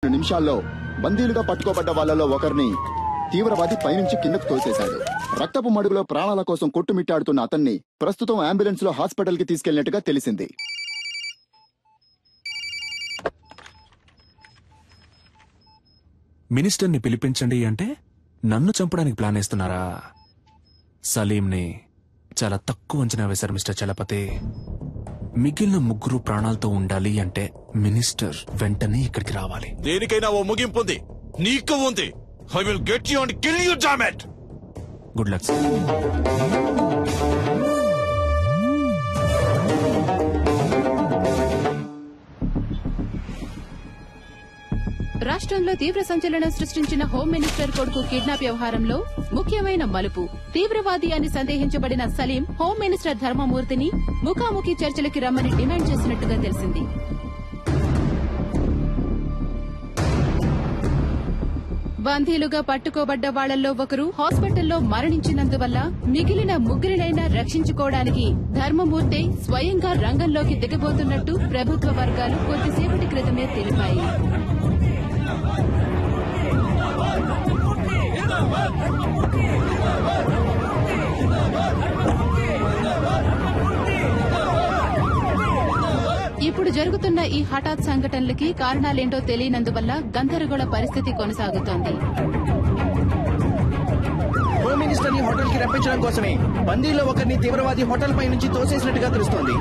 నిమిషాల్లో బందీలుగా పట్టుకోబడ్డ వాళ్లలో ఒకరిని తీవ్రవాది పైనుంచి కిందకు తోసేశాడు. రక్తపు మడుగులో ప్రాణాల కోసం కొట్టుమిట్టాడుతున్న అతన్ని ప్రస్తుతం అంబులెన్స్ లో హాస్పిటల్ కి తీసుకెళ్లినట్టుగా తెలిసింది. మినిస్టర్ని పిలిపించండి అంటే నన్ను చంపడానికి ప్లాన్ వేస్తున్నారా? సలీంని చాలా తక్కువ అంచనా వేశారు మిస్టర్ చలపతి. మిగిలిన ముగ్గురు ప్రాణాలతో ఉండాలి అంటే మినిస్టర్ వెంటనే ఇక్కడికి రావాలి. దేనికైనా ఓ ముగింపు ఉంది. నీకు ఉంది. I will get you and kill you, damn it. Good luck sir. రాష్ట్రంలో తీవ్ర సంచలనం సృష్టించిన హోం మినిస్టర్ కొడుకు కిడ్నాప్ వ్యవహారంలో ముఖ్యమైన మలుపు. తీవ్రవాది అని సందేహించబడిన సలీం హోం మినిస్టర్ ధర్మమూర్తిని ముఖాముఖి చర్చలకి రమ్మని డిమాండ్ చేసినట్టుగా తెలిసింది. బందీలుగా పట్టుకోబడ్డ వాళ్లలో ఒకరు హాస్పిటల్లో మరణించినందువల్ల మిగిలిన ముగ్గురినైనా రక్షించుకోవడానికి ధర్మమూర్తి స్వయంగా రంగంలోకి దిగబోతున్నట్టు ప్రభుత్వ వర్గాలు కొద్దిసేపటి క్రితమే తెలిపాయి. ఇప్పుడు జరుగుతున్న ఈ హఠాత్ సంఘటనలకి కారణాలేంటో తెలియనందువల్ల గందరగోళ పరిస్థితి కొనసాగుతోంది. హోమ్ మినిస్టర్ ని హోటల్ కి రప్పించడం కోసమే బందీలో ఒకరిని తీవ్రవాది హోటల్ పై నుంచి తోసేసినట్టుగా తెలుస్తోంది.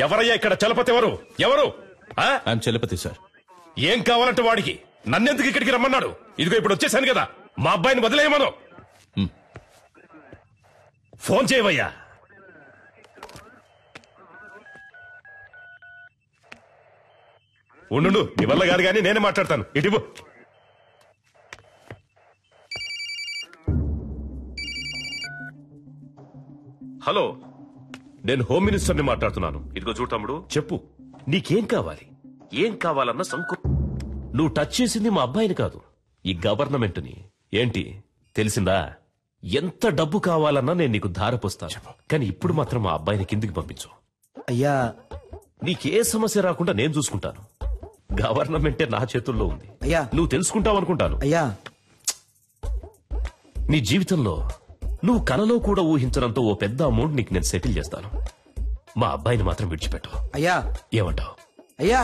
ఎవరయ్యా ఇక్కడ చలపతి? ఎవరు? I'm Chalapathi sir. ఏం కావాలంటే వాడికి? నన్నెందుకు ఇక్కడికి రమ్మన్నాడు? ఇదిగో ఇప్పుడు వచ్చేసాను కదా, మా అబ్బాయిని వదిలేయమను. ఫోన్ చేయవయ్యా. ఉండు, నీ వల్ల గారు కానీ నేనే మాట్లాడతాను. ఇటు హలో, నేను హోమ్ మినిస్టర్ని మాట్లాడుతున్నాను. ఇదిగో చూడు తమ్ముడు, చెప్పు నీకేం కావాలి? ఏం కావాలన్న నువ్వు టచ్ చేసింది మా అబ్బాయిని కాదు, ఈ గవర్నమెంట్ని. ఏంటి తెలిసిందా? ఎంత డబ్బు కావాలన్నా నేను నీకు ధారపోస్తాను, కానీ ఇప్పుడు మాత్రం మా అబ్బాయిని కిందికి పంపించు. అయ్యా, నీకే సమస్య రాకుండా నేను చూసుకుంటాను. గవర్నమెంటే నా చేతుల్లో ఉంది. అయ్యా, నువ్వు తెలుసుకుంటావు అనుకుంటాను. అయ్యా, నీ జీవితంలో నువ్వు కలలో కూడా ఊహించడంతో ఓ పెద్ద అమౌంట్ నీకు నేను సెటిల్ చేస్తాను. మా అబ్బాయిని మాత్రం విడిచిపెట్టు. అయ్యా, ఏమంటావు? అయ్యా,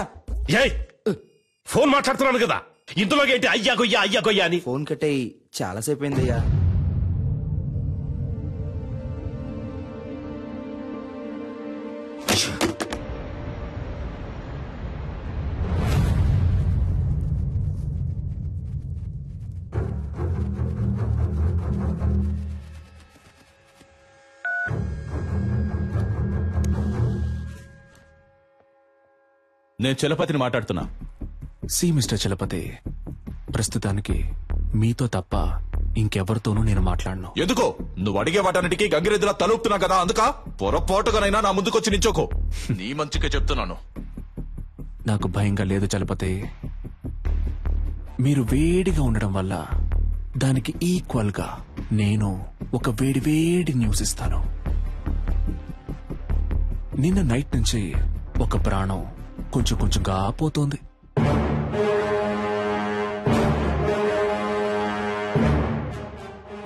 ఫోన్ మాట్లాడుతున్నాను కదా, ఇందులోకి ఏంటి అయ్యా గొయ్యా అని? ఫోన్ కట్టేయి, చాలాసేపు అయిందయ్యా. నేను చలపతిని మాట్లాడుతున్నా. సి మిస్టర్ చలపతి, ప్రస్తుతానికి మీతో తప్ప ఇంకెవరితోనూ నేను మాట్లాడను. ఎందుకో? నువ్వు అడిగే వాటన్నిటికీ గంగిరెద్దులా తలుపుతున్నా కదా, అందుక పొరపాటుగానైనా నా ముందుకొచ్చి నించోకో. నీ మంచిగా చెప్తున్నాను. నాకు భయంగా లేదు చలపతి. మీరు వేడిగా ఉండడం వల్ల దానికి ఈక్వల్ గా నేను ఒక వేడి న్యూస్ ఇస్తాను. నిన్న నైట్ నుంచి ఒక ప్రాణం కొంచెంగా పోతోంది.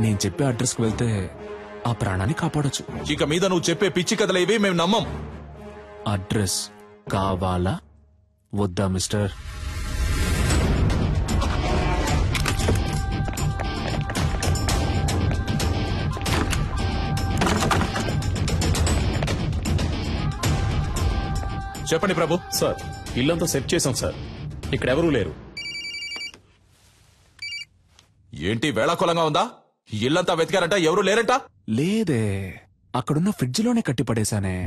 నేను చెప్పే అడ్రస్ కు వెళ్తే ఆ ప్రాణాన్ని కాపాడొచ్చు. ఇక మీద నువ్వు చెప్పే పిచ్చి కథలు ఇవి మేము నమ్మం. అడ్రస్ కావాలా వద్దా మిస్టర్? చెప్పండి ప్రభు. సార్, ఇల్లంతా సెట్ చేశాం సార్, ఇక్కడ ఎవరూ లేరు. ఏంటి వేళాకోళంగా ఉందా? ఇల్లంతా వెతికారంట, ఎవరూ లేరంట? లేదే, అక్కడున్న ఫ్రిడ్జ్ లోనే కట్టిపడేశానే.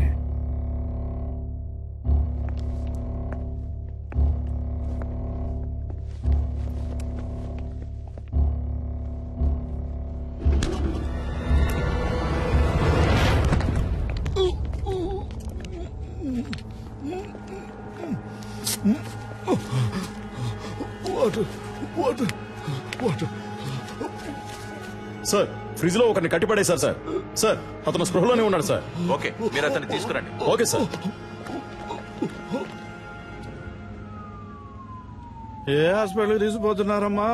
సార్ ఫ్రిడ్జ్ లో ఒకరిని కట్టిపడేశారు సార్. సార్ అతను స్పృహలోనే ఉన్నాడు సార్. ఓకే, మీరు అతన్ని తీసుకురండి. Okay sir. ఏ హాస్పిటల్ తీసుకుపోతున్నారమ్మా?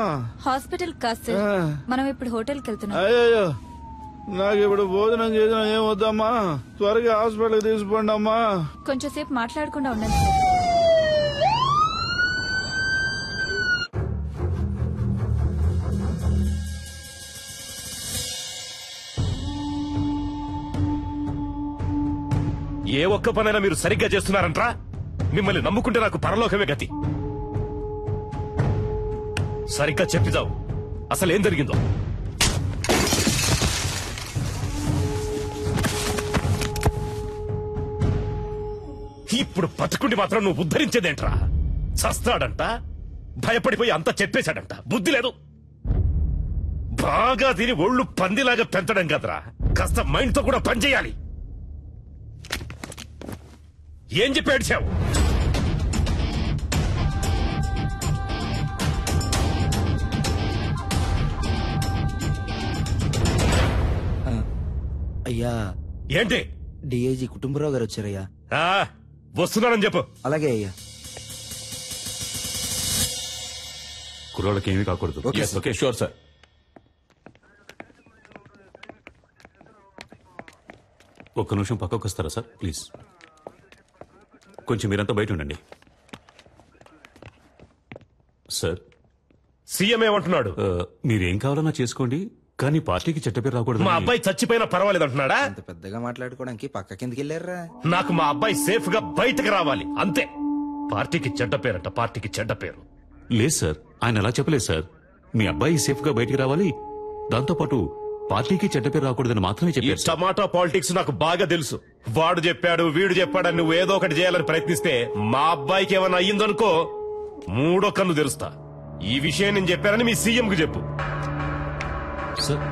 హాస్పిటల్ కాదు సార్, మనం ఇప్పుడు హోటల్కి వెళ్తున్నాం. అయ్యో, నాకు ఇప్పుడు భోజనం చేసిన ఏం వద్దమ్మా, త్వరగా హాస్పిటల్ తీసుకోండి అమ్మా. కొంచెం సేపు మాట్లాడకుండా ఉండండి సార్. ఏ ఒక్క పనైనా మీరు సరిగ్గా చేస్తున్నారంట్రా? మిమ్మల్ని నమ్ముకుంటే నాకు పరలోకమే గతి. సరిగ్గా చెప్పిదావు, అసలు ఏం జరిగిందో. ఇప్పుడు బతుకుండి మాత్రం నువ్వు ఉద్ధరించేదేంట్రా? చస్తాడంట, భయపడిపోయి అంతా చెప్పేశాడంట. బుద్ధి లేదు. బాగా తిని ఒళ్ళు పందిలాగా పెంచడం కదరా, కాస్త మైండ్ తో కూడా పనిచేయాలి. ఏం చెప్పి ఏడ్చావు? అయ్యా, ఏంటి? డిఐజీ కుటుంబరావు గారు వచ్చారయ్యా. వస్తున్నానని చెప్పు. అలాగే అయ్యా. కుర్రోళ్ళకి ఏమీ కాకూడదు. Okay sure sir. ఒక్క నిమిషం పక్కకు వస్తారా సార్ ప్లీజ్? కొంచెం మీరంతా బయట ఉండండి. సార్, సీఎం ఏమంటున్నాడు? మీరేం కావాలన్నా చేసుకోండి, కానీ పార్టీకి చెడ్డ పేరు రాకూడదు. మా అబ్బాయి చచ్చిపోయినా పర్వాలేదు అంటున్నాడా? అంత పెద్దగా మాట్లాడుకోవడానికి పక్క కిందకి వెళ్ళారా? నాకు మా అబ్బాయి సేఫ్ గా బయటకు రావాలి అంతే. పార్టీకి చెడ్డ పేరంట, పార్టీకి చెడ్డ పేరు. లేదు సార్, ఆయన అలా చెప్పలేదు సార్. మీ అబ్బాయి సేఫ్ గా బయటికి రావాలి, దాంతోపాటు పార్టీకి చెడ్డ పేరు రాకూడదని మాత్రమే ఈ చెప్పారు. టమాటా పాలిటిక్స్ నాకు బాగా తెలుసు. వాడు చెప్పాడు, వీడు చెప్పాడని నువ్వు ఏదో ఒకటి చేయాలని ప్రయత్నిస్తే మా అబ్బాయికి ఏమైనా అయ్యిందనుకో మూడో కన్ను తెరుస్తా. ఈ విషయం నేను చెప్పానని మీ సీఎం కు చెప్పు. సార్,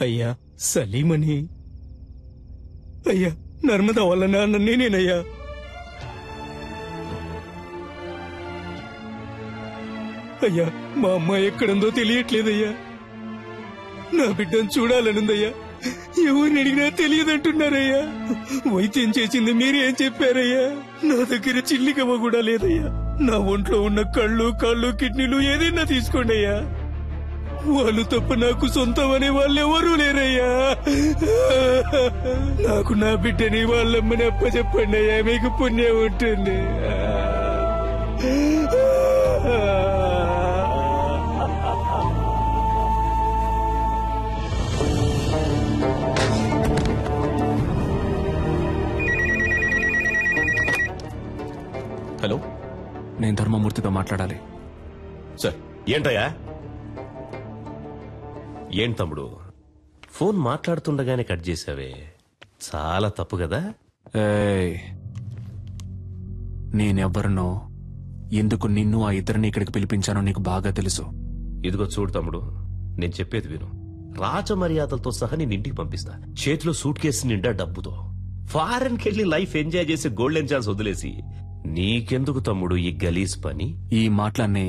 అయ్యా సలీమని, అయ్యా నర్మదా వాళ్ళ నాన్న నేనేనయ్యా. అయ్యా, మా అమ్మాయి ఎక్కడుందో తెలియట్లేదయ్యా. నా బిడ్డను చూడాలనుందయ్యా. ఎవరిని అడిగినా తెలియదంటున్నారయ్యా. వైద్యం చేసింది మీరే ఏం చెప్పారయ్యా? నా దగ్గర చిల్లిగవ్వ కూడా లేదయ్యా. నా ఒంట్లో ఉన్న కళ్ళు, కాళ్ళు, కిడ్నీలు ఏదైనా తీసుకోండి అయ్యా. వాళ్ళు తప్ప నాకు సొంతం అనే వాళ్ళు ఎవరూ లేరయ్యా. నాకు నా బిడ్డని వాళ్ళమ్మని అప్పచెప్పండి అయ్యా, మీకు పుణ్యం ఉంటుంది. హలో, నేను ధర్మమూర్తితో మాట్లాడాలి. సార్. ఏంటయ్యా? ఏం తమ్ముడు, ఫోన్ మాట్లాడుతుండగానే కట్ చేసావే, చాలా తప్పు కదా? ఏయ్, నేనెవ్వరినో, ఎందుకు నిన్ను ఆ ఇద్దరిని ఇక్కడికి పిలిపించానో నీకు బాగా తెలుసు. ఇదిగో చూడు తమ్ముడు, నేను చెప్పేది విను. రాజమర్యాదలతో సహా నేను ఇంటికి పంపిస్తా, చేతిలో సూట్ కేసు నిండా డబ్బుతో. ఫారెన్కి వెళ్ళి లైఫ్ ఎంజాయ్ చేసి గోల్డెన్ ఛాన్స్ వదిలేసి నీకెందుకు తమ్ముడు ఈ గలీజ్ పని? ఈ మాటలన్నీ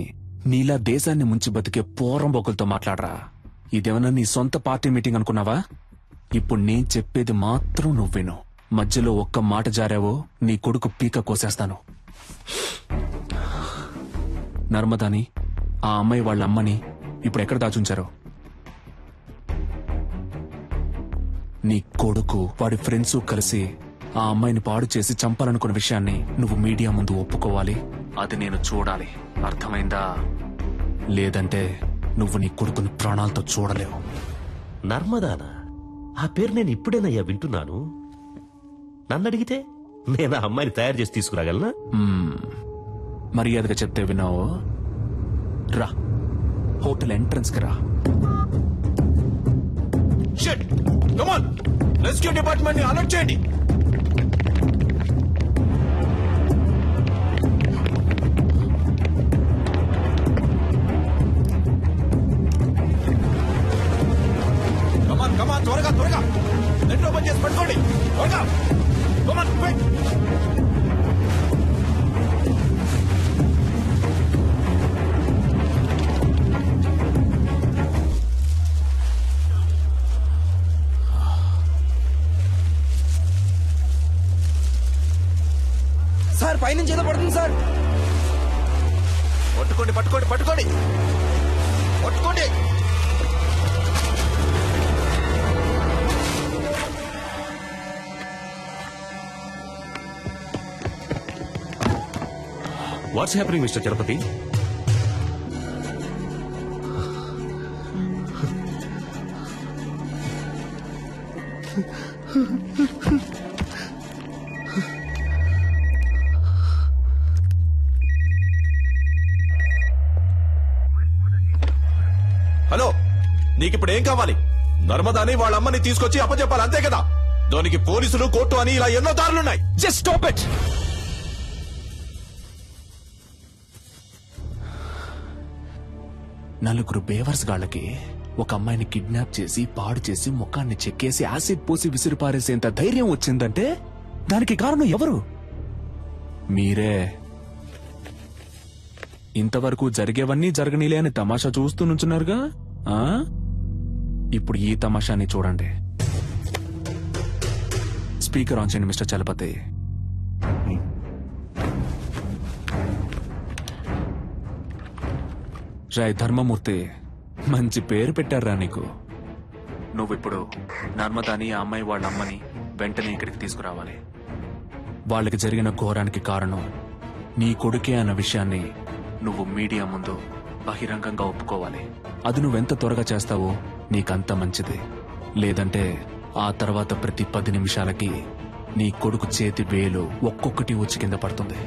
నీలా దేశాన్ని ముంచి బతికే పోరంబోకులతో మాట్లాడరా. ఇదేమన్నా నీ సొంత పార్టీ మీటింగ్ అనుకున్నావా? ఇప్పుడు నేను చెప్పేది మాత్రం నువ్వు విను. మధ్యలో ఒక్క మాట జారావో నీ కొడుకు పీక కోసేస్తాను. నర్మదాని ఆ అమ్మాయి వాళ్ళ అమ్మని ఇప్పుడు ఎక్కడ దాచుంచారో? నీ కొడుకు వాడి ఫ్రెండ్స్ కలిసి ఆ అమ్మాయిని పాడు చేసి చంపాలనుకున్న విషయాన్ని నువ్వు మీడియా ముందు ఒప్పుకోవాలి. అది నేను చూడాలి. అర్థమైందా? లేదంటే నువ్వు నీ కొడుకుని ప్రాణాలతో చూడలేవు. నర్మదానా? ఆ పేరు నేను ఇప్పుడేనయ్యా వింటున్నాను. నన్ను అడిగితే నేను ఆ అమ్మాయిని తయారు చేసి తీసుకురాగలనా? మర్యాదగా చెప్తే విన్నావు. రా, హోటల్ ఎంట్రన్స్ కి రా. Shit! Come on, rescue department ని అలర్ట్ చేయండి. కమాన్, త్వరగా నెట్ ఓపెన్ చేసి పట్టుకోండి. త్వరగా కమాన్, క్విక్. సార్ పైనుంచి ఏదో పడుతుంది సార్. పట్టుకోండి. What's happening mister Chalapathi? Hello, నీకిప్పుడు ఏం కావాలి? నర్మదాని వాళ్ళ అమ్మని తీసుకొచ్చి అప్పచెప్పాలి, అంతే కదా? దానికి పోలీసులు, కోర్టు అని ఇలా ఎన్నో దారులున్నాయి. Just stop it. నలుగురు బేవర్స్ గాళ్ళకి ఒక అమ్మాయిని కిడ్నాప్ చేసి పాడు చేసి ముఖాన్ని చెక్కేసి యాసిడ్ పోసి విసిరిపారేసేంత ధైర్యం వచ్చిందంటే దానికి కారణం ఎవరు? మీరే. ఇంతవరకు జరిగేవన్నీ జరగనీలే అని తమాషా చూస్తూ నుంచున్నారుగా. ఇప్పుడు ఈ తమాషాని చూడండి. స్పీకర్ ఆన్ చేయండి మిస్టర్ చలపతి. రాయ్ ధర్మమూర్తి, మంచి పేరు పెట్టారా నీకు. నువ్విప్పుడు నర్మదాని ఆ అమ్మాయి వాళ్ళ అమ్మని వెంటనే ఇక్కడికి తీసుకురావాలి. వాళ్ళకి జరిగిన ఘోరానికి కారణం నీ కొడుకే అన్న విషయాన్ని నువ్వు మీడియా ముందు బహిరంగంగా ఒప్పుకోవాలి. అది నువ్వెంత త్వరగా చేస్తావో నీకంత మంచిది. లేదంటే ఆ తర్వాత ప్రతి 10 నిమిషాలకి నీ కొడుకు చేతి వేలు ఒక్కొక్కటి వచ్చి కింద పడుతుంది.